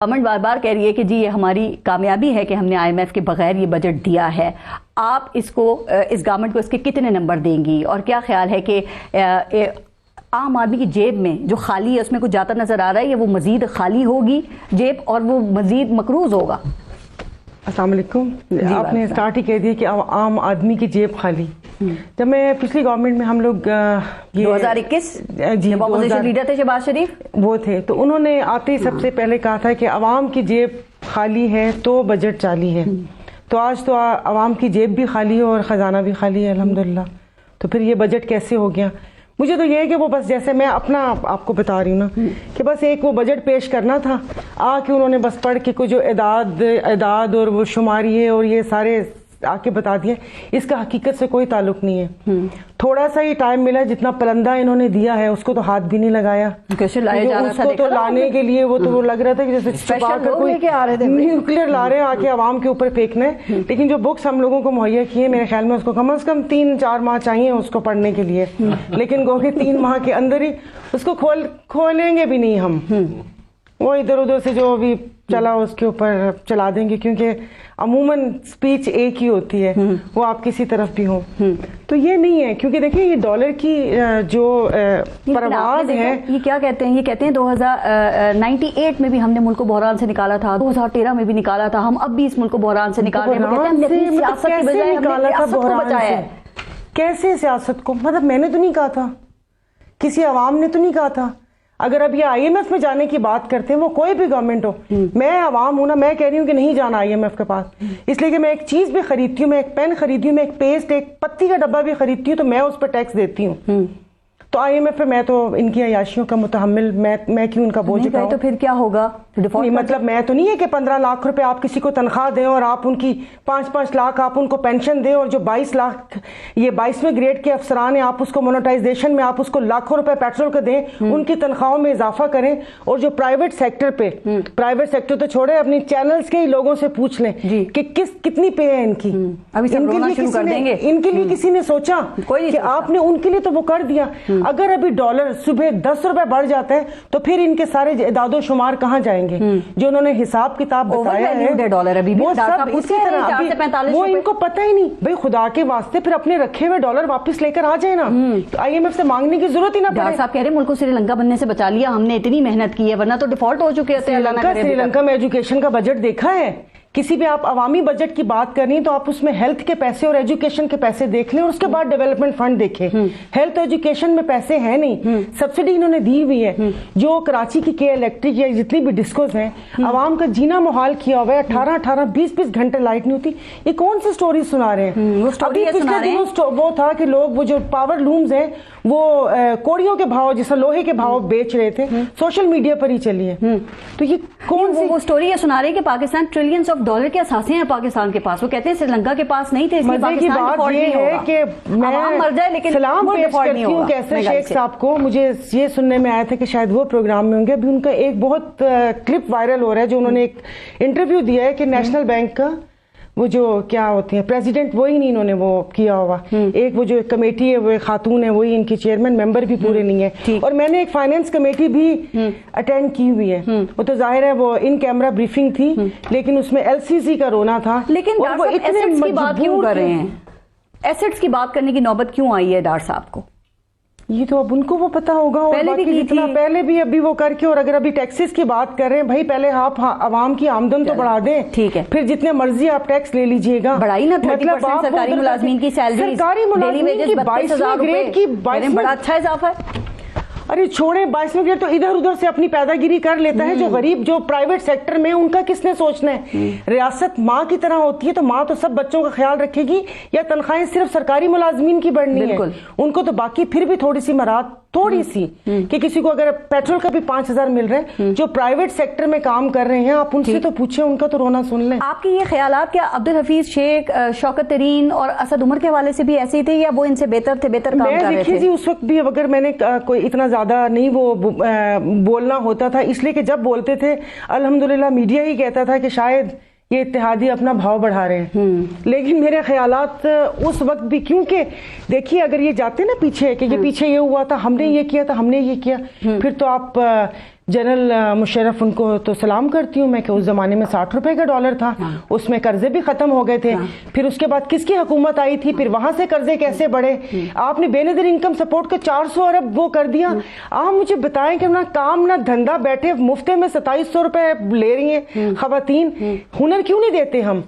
Government बार बार कह रही है कि जी ये हमारी कामयाबी है कि हमने आईएमएफ के बगैर ये बजट दिया है। आप इसको, इस गवर्नमेंट को इसके कितने नंबर देंगी और क्या ख्याल है कि आम आदमी की जेब में जो खाली है उसमें कुछ जाता नजर आ रहा है या वो मजीद खाली होगी जेब और वो मजीद मकरूज होगा? अस्सलाम वालेकुम। आपने स्टार्ट ही कह दिया कि आम आदमी की जेब खाली। जब मैं पिछली गवर्नमेंट में हम लोग 2021 जी अपोजिशन लीडर थे शहबाज शरीफ, वो थे, तो उन्होंने आते ही सबसे पहले कहा था कि अवाम की जेब खाली है तो बजट चाली है। तो आज तो अवाम की जेब भी खाली है और ख़जाना भी खाली है अल्हम्दुलिल्लाह। तो फिर ये बजट कैसे हो गया? मुझे तो ये है कि वो बस जैसे मैं अपना आपको बता रही हूँ ना कि बस एक वो बजट पेश करना था, आके उन्होंने बस पढ़ के कुछ जो एदाद और वो शुमारी है और ये सारे आके बता दिए। इसका हकीकत से कोई ताल्लुक नहीं है। थोड़ा सा ही टाइम मिला, जितना पलंदा इन्होंने दिया है उसको तो हाथ भी नहीं लगाया। कैसे लाया जा रहा था? उसको तो लाने के लिए वो तो वो लग रहा था कि जैसे छुपा कर कोई न्यूक्लियर ला रहे हैं आके आवाम के ऊपर फेंकना है। लेकिन जो बुक्स हम लोगों को मुहैया किए, मेरे ख्याल में उसको कम से कम 3-4 माह चाहिए उसको पढ़ने के लिए। लेकिन गो के 3 माह के अंदर ही उसको खोलेंगे भी नहीं हम। वो इधर उधर से जो भी चला उसके ऊपर चला देंगे, क्योंकि अमूमन स्पीच एक ही होती है, वो आप किसी तरफ भी हो। तो ये नहीं है, क्योंकि देखिए ये डॉलर की जो परवाज है, ये क्या कहते हैं, ये कहते हैं 2098 में भी हमने मुल्क को बहरान से निकाला था, 2013 में भी निकाला था, हम अब भी इस मुल्क को बहरान से निकाल रहे हैं। कैसे सियासत को, मतलब मैंने तो नहीं कहा था, किसी अवाम ने तो नहीं कहा था। अगर अब ये आईएमएफ में जाने की बात करते हैं, वो कोई भी गवर्नमेंट हो, मैं आवाम हूं ना, मैं कह रही हूँ कि नहीं जाना आईएमएफ के पास। इसलिए कि मैं एक चीज भी खरीदती हूँ, मैं एक पेन खरीदी हूँ, मैं एक पेस्ट, एक पत्ती का डब्बा भी खरीदती हूँ, तो मैं उस पर टैक्स देती हूँ। तो आईएमएफ पे मैं तो इनकी अयाशियों का मुतहम्मिल, मैं क्यों उनका बोझ उठाऊं? तो फिर क्या होगा? नहीं, मतलब मैं तो नहीं है कि 15 लाख रुपए आप किसी को तनख्वाह दें और आप उनकी 5-5 लाख आप उनको पेंशन दें, और जो 22 लाख ये 22वें ग्रेड के अफसरान हैं आप उसको मोनेटाइजेशन में आप उसको लाखों रुपए पेट्रोल के दें, उनकी तनख्वाहों में इजाफा करें। और जो प्राइवेट सेक्टर पे, प्राइवेट सेक्टर तो छोड़े, अपनी चैनल्स के ही लोगों से पूछ लें कि कितनी पे है इनकी। इनके लिए किसी ने सोचा कि आपने उनके लिए तो वो कर दिया। अगर अभी डॉलर सुबह 10 रुपए बढ़ जाता है तो फिर इनके सारे इदादो शुमार कहाँ जाएंगे? जो उन्होंने हिसाब किताब बताया है, डॉलर अभी वो सब इसी तरह, वो इनको पता ही नहीं। भाई खुदा के वास्ते फिर अपने रखे हुए डॉलर वापस लेकर आ जाए ना, तो आईएमएफ से मांगने की जरूरत ही ना पड़े। साहब कह रहे मुल्क को श्रीलंका बनने से बचा लिया हमने, इतनी मेहनत की है, वरना तो डिफॉल्ट हो चुके थे। श्रीलंका में एजुकेशन का बजट देखा है? किसी भी आप अवामी बजट की बात करनी है तो आप उसमें हेल्थ के पैसे और एजुकेशन के पैसे देख लें, और उसके बाद डेवलपमेंट फंड देखें। हेल्थ एजुकेशन में पैसे हैं नहीं, सब्सिडी इन्होंने दी हुई है। जो कराची की के इलेक्ट्रिक या जितनी भी डिस्कोज हैं, आवाम का जीना मुहाल किया हुआ है। 18-18, 20-20 घंटे लाइट नहीं होती। ये कौन सी स्टोरी सुना रहे हैं? अभी पिछले दिनों वो था कि लोग वो जो पावर लूम्स हैं वो कोड़ियों के भाव, जैसे लोहे के भाव बेच रहे थे, सोशल मीडिया पर ही चली है। तो ये कौन सी वो स्टोरी ये सुना रहे हैं कि पाकिस्तान ट्रिलियंस ऑफ डॉलर के असासे हैं पाकिस्तान के पास। वो कहते हैं श्रीलंका के पास नहीं थे, इसलिए पाकिस्तान डिफॉल्ट नहीं होगा। कि मैं मर जाए लेकिन सलाम पेश करती हूँ कैसे शेख साहब को। मुझे ये सुनने में आया था कि शायद वो प्रोग्राम में होंगे। अभी उनका एक बहुत क्लिप वायरल हो रहा है, जो उन्होंने एक इंटरव्यू दिया है कि नेशनल बैंक का वो जो क्या होती है प्रेसिडेंट, वही नहीं इन्होंने वो किया हुआ। एक वो जो एक कमेटी है, वो खातून है, वही इनकी चेयरमैन, मेंबर भी पूरे नहीं है। और मैंने एक फाइनेंस कमेटी भी अटेंड की हुई है। वो तो जाहिर है वो इन कैमरा ब्रीफिंग थी, लेकिन उसमें एलसीसी का रोना था। लेकिन वो इतने की बात क्यों कर रहे हैं? एसेट्स की बात करने की नौबत क्यों आई है डॉक्टर साहब को? ये तो अब उनको वो पता होगा। पहले भी की थी, पहले भी अभी वो करके। और अगर अभी टैक्सेस की बात कर रहे हैं, भाई पहले आप आवाम की आमदन तो बढ़ा दें, ठीक है, फिर जितने मर्जी आप टैक्स ले लीजिएगा। बढ़ाई ना 30% सरकारी मुलाजमीन की सैलरी, सरकारी मुलाजमीन की 22वें ग्रेड की, बड़ा अच्छा इजाफा है। अरे छोड़े, 22वें ग्रेड तो इधर उधर से अपनी पैदागिरी कर लेता है। जो गरीब जो प्राइवेट सेक्टर में, उनका किसने सोचना है? रियासत माँ की तरह होती है, तो माँ तो सब बच्चों का ख्याल रखेगी। या तनख्वाहें सिर्फ सरकारी मुलाजमीन की बढ़नी है? उनको तो बाकी फिर भी थोड़ी सी मराद, थोड़ी सी, कि किसी को अगर पेट्रोल का भी 5000 मिल रहे हैं, जो प्राइवेट सेक्टर में काम कर रहे हैं, आप उनसे तो पूछे, उनका तो रोना सुन लें। आपके ये ख्यालात क्या अब्दुल हफीज शेख, शौकत तरीन और असद उमर के हवाले से भी ऐसे ही थे, या वो इनसे बेहतर थे, बेहतर काम कर रहे थे? जी उस वक्त भी अगर मैंने कोई इतना ज्यादा नहीं वो बोलना होता था, इसलिए कि जब बोलते थे अल्हम्दुलिल्लाह मीडिया ही कहता था कि शायद ये इत्तेहादी अपना भाव बढ़ा रहे हैं। लेकिन मेरे ख्यालात उस वक्त भी, क्योंकि देखिए अगर ये जाते ना पीछे कि ये पीछे ये हुआ था, हमने ये किया था, हमने ये किया, फिर तो आप जनरल मुशर्रफ उनको तो सलाम करती हूँ मैं कि उस ज़माने में 60 रुपए का डॉलर था, उसमें कर्जे भी ख़त्म हो गए थे। फिर उसके बाद किसकी हुकूमत आई थी, फिर वहाँ से कर्जे कैसे बढ़े, आपने बेनज़ीर इनकम सपोर्ट को 400 अरब वो कर दिया। आप मुझे बताएं कि ना काम ना धंधा, बैठे मुफ्ते में 2700 रुपए ले रही हैं खवातीन, हुनर क्यों नहीं देते हम?